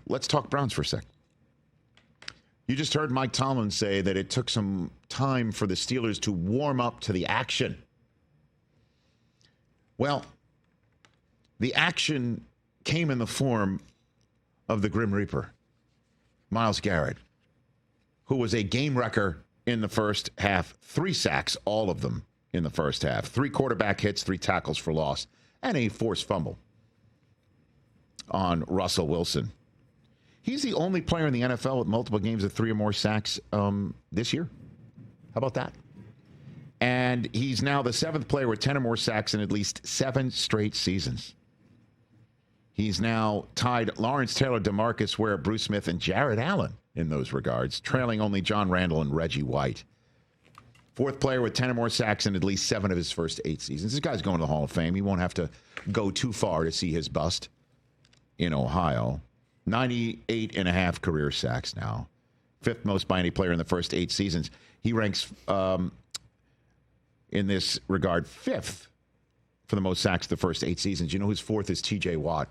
let's talk Browns for a sec. You just heard Mike Tomlin say that it took some time for the Steelers to warm up to the action. Well, the action came in the form of the Grim Reaper, Myles Garrett, who was a game wrecker in the first half. 3 sacks, all of them in the first half. 3 quarterback hits, 3 tackles for loss, and a forced fumble on Russell Wilson. He's the only player in the NFL with multiple games of 3 or more sacks this year. How about that? And he's now the 7th player with 10 or more sacks in at least 7 straight seasons. He's now tied Lawrence Taylor, DeMarcus Ware, Bruce Smith, and Jared Allen in those regards, trailing only John Randall and Reggie White. 4th player with 10 or more sacks in at least 7 of his first 8 seasons. This guy's going to the Hall of Fame. He won't have to go too far to see his bust in Ohio. 98.5 career sacks now. 5th most by any player in the first 8 seasons. He ranks, in this regard, 5th for the most sacks the first 8 seasons. You know who's 4th is T.J. Watt.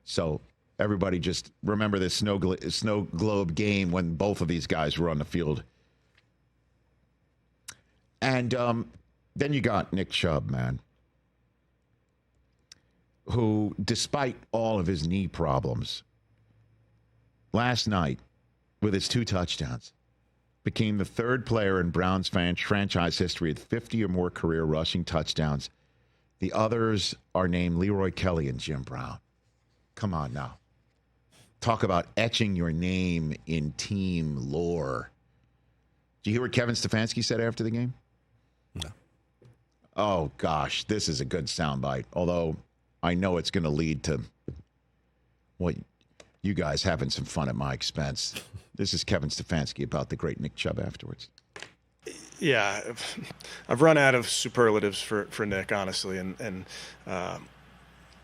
So everybody just remember this snow globe game when both of these guys were on the field. And then you got Nick Chubb, man, who, despite all of his knee problems, last night, with his 2 touchdowns, became the 3rd player in Browns franchise history with 50 or more career rushing touchdowns. The others are named Leroy Kelly and Jim Brown. Come on now. Talk about etching your name in team lore. Did you hear what Kevin Stefanski said after the game? No. Oh, gosh, this is a good soundbite. Although I know it's going to lead to you guys having some fun at my expense. This is Kevin Stefanski about the great Nick Chubb afterwards. Yeah, I've run out of superlatives for Nick, honestly, and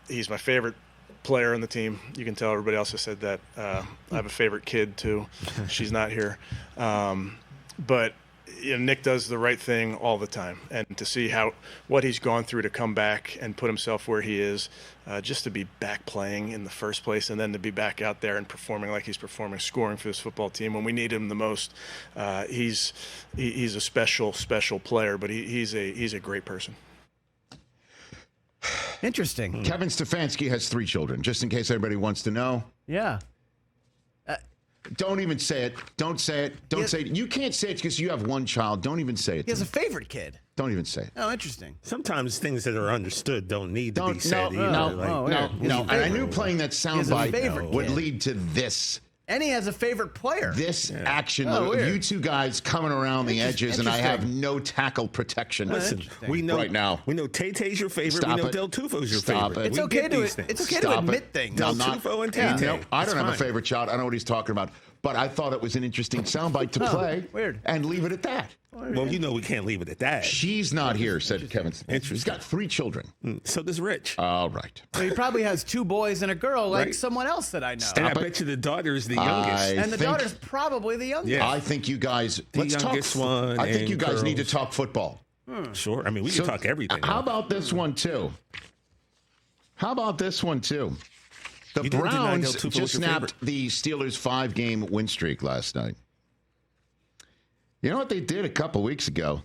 he's my favorite player on the team. You can tell everybody else has said that. I have a favorite kid, too. She's not here. But Nick does the right thing all the time. And to see what he's gone through to come back and put himself where he is, just to be back playing in the first place and then to be back out there and performing like he's performing, scoring for this football team when we need him the most. He's a special player, but he's a great person. Interesting. Kevin Stefanski has 3 children, just in case anybody wants to know. Yeah. Don't even say it. Don't say it. Don't say it. You can't say it because you have 1 child. Don't even say it. He has a favorite kid. Don't even say it. Oh, interesting. Sometimes things that are understood don't need to be said either. No. And I knew playing that soundbite would lead to this. And he has a favorite player. This action, you 2 guys coming around the edges, and I have no tackle protection. Listen, we know right now. We know Tay-Tay's your favorite. Stop we know it. Del Tufo's your Stop favorite. it. It's okay to admit things. Del Tufo and Tay-Tay. I don't have a favorite child. I know what he's talking about. But I thought it was an interesting soundbite to play. Weird. And leave it at that. Well, we can't leave it at that. She's not here, said Kevin. He's got 3 children. So does Rich. All right. So he probably has 2 boys and a girl, like someone else that I know. And I bet you the daughter's the youngest. And the daughter's probably the youngest. Yeah. I think you guys, let's talk. I think you guys need to talk football. Sure. I mean, we can talk everything. How about this one, too? The Browns just snapped the Steelers' 5-game win streak last night. You know what they did a couple weeks ago?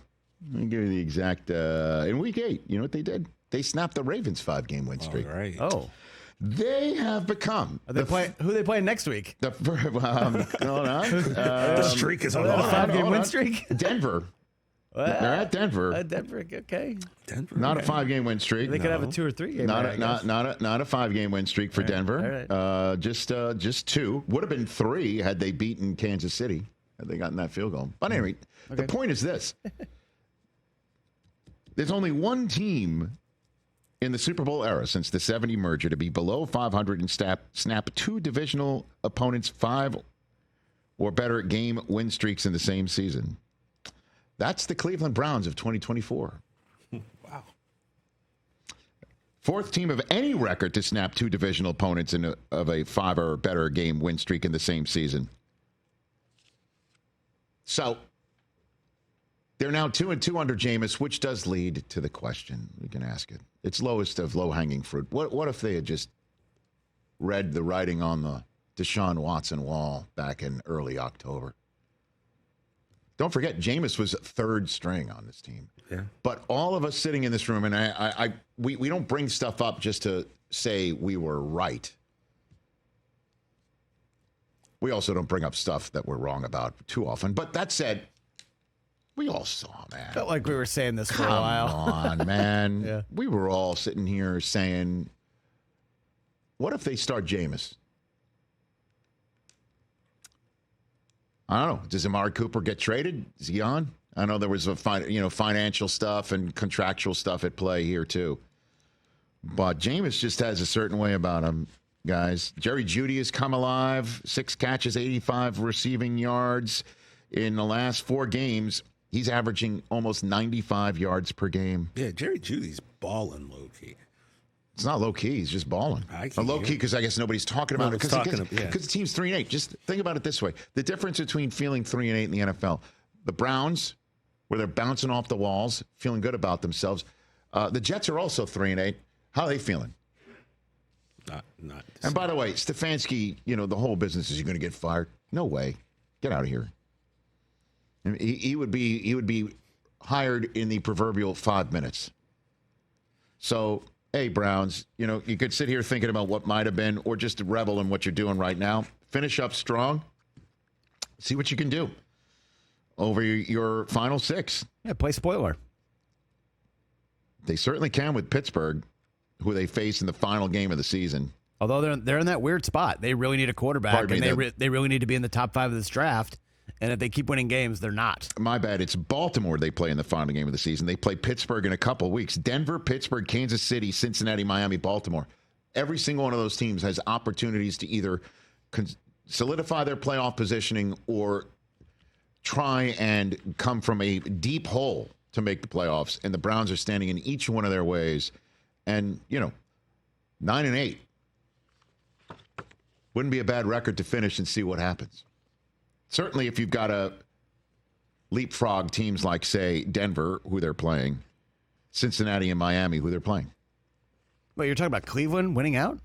Let me give you the exact. In week 8, you know what they did? They snapped the Ravens' 5-game win streak. All right. Oh. They have become. Who are they playing next week? Hold on. The streak is on. A 5-game win streak? Denver. They're at Denver. Denver, okay. Denver. Not a 5-game win streak. They could have a 2 or 3 game. Not a 5-game win streak for Denver. All right. Just 2. Would have been 3 had they beaten Kansas City. Had they gotten that field goal. But anyway, the point is this: there's only one team in the Super Bowl era since the '70 merger to be below 500 and snap 2 divisional opponents' 5 or better game win streaks in the same season. That's the Cleveland Browns of 2024. Wow. 4th team of any record to snap 2 divisional opponents of a 5 or better game win streak in the same season. So they're now 2-2 under Jameis, which does lead to the question. We can ask it. It's lowest of low-hanging fruit. What if they had just read the writing on the Deshaun Watson wall back in early October. Don't forget, Jameis was third string on this team. Yeah. But all of us sitting in this room, and we don't bring stuff up just to say we were right. We also don't bring up stuff that we're wrong about too often. But that said, we all saw, man. Felt like we were saying this for a Come while. on, man. Yeah. We were all sitting here saying, what if they start Jameis? I don't know. Does Amari Cooper get traded? Is he on? I know there was a financial stuff and contractual stuff at play here too. But Jameis just has a certain way about him, guys. Jerry Jeudy has come alive. 6 catches, 85 receiving yards. In the last 4 games, he's averaging almost 95 yards per game. Yeah, Jerry Jeudy's balling low-key. It's not low-key. He's just balling. Low-key because I guess nobody's talking about it. Because the team's 3-8. Just think about it this way. The difference between feeling 3-8 in the NFL. The Browns, where they're bouncing off the walls, feeling good about themselves. The Jets are also 3-8. How are they feeling? Not. And by the way, Stefanski, the whole business is you're going to get fired. No way. Get out of here. And he would be hired in the proverbial 5 minutes. So, hey, Browns, you could sit here thinking about what might have been or just revel in what you're doing right now. Finish up strong. See what you can do over your final 6. Yeah, play spoiler. They certainly can with Pittsburgh, who they face in the final game of the season. Although they're in that weird spot. They really need a quarterback, they really need to be in the top 5 of this draft. And if they keep winning games, they're not. My bad. It's Baltimore they play in the final game of the season. They play Pittsburgh in a couple of weeks. Denver, Pittsburgh, Kansas City, Cincinnati, Miami, Baltimore. Every single one of those teams has opportunities to either solidify their playoff positioning or try and come from a deep hole to make the playoffs. And the Browns are standing in each one of their ways. And, 9-8. Wouldn't be a bad record to finish and see what happens. Certainly, if you've got to leapfrog teams like, say, Denver, who they're playing, Cincinnati and Miami, who they're playing. Wait, you're talking about Cleveland winning out?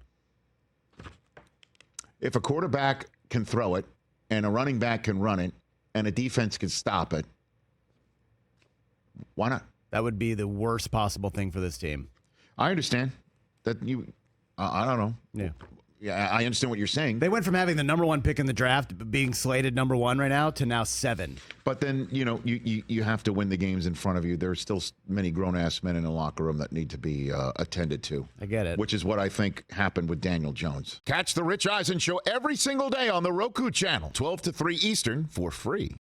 If a quarterback can throw it and a running back can run it and a defense can stop it, why not? That would be the worst possible thing for this team. I understand that I don't know. Yeah. Yeah, I understand what you're saying. They went from having the number 1 pick in the draft, being slated number 1 right now, to now 7. But then, you have to win the games in front of you. There's still many grown-ass men in the locker room that need to be attended to. I get it. Which is what I think happened with Daniel Jones. Catch the Rich Eisen Show every single day on the Roku Channel, 12 to 3 Eastern, for free.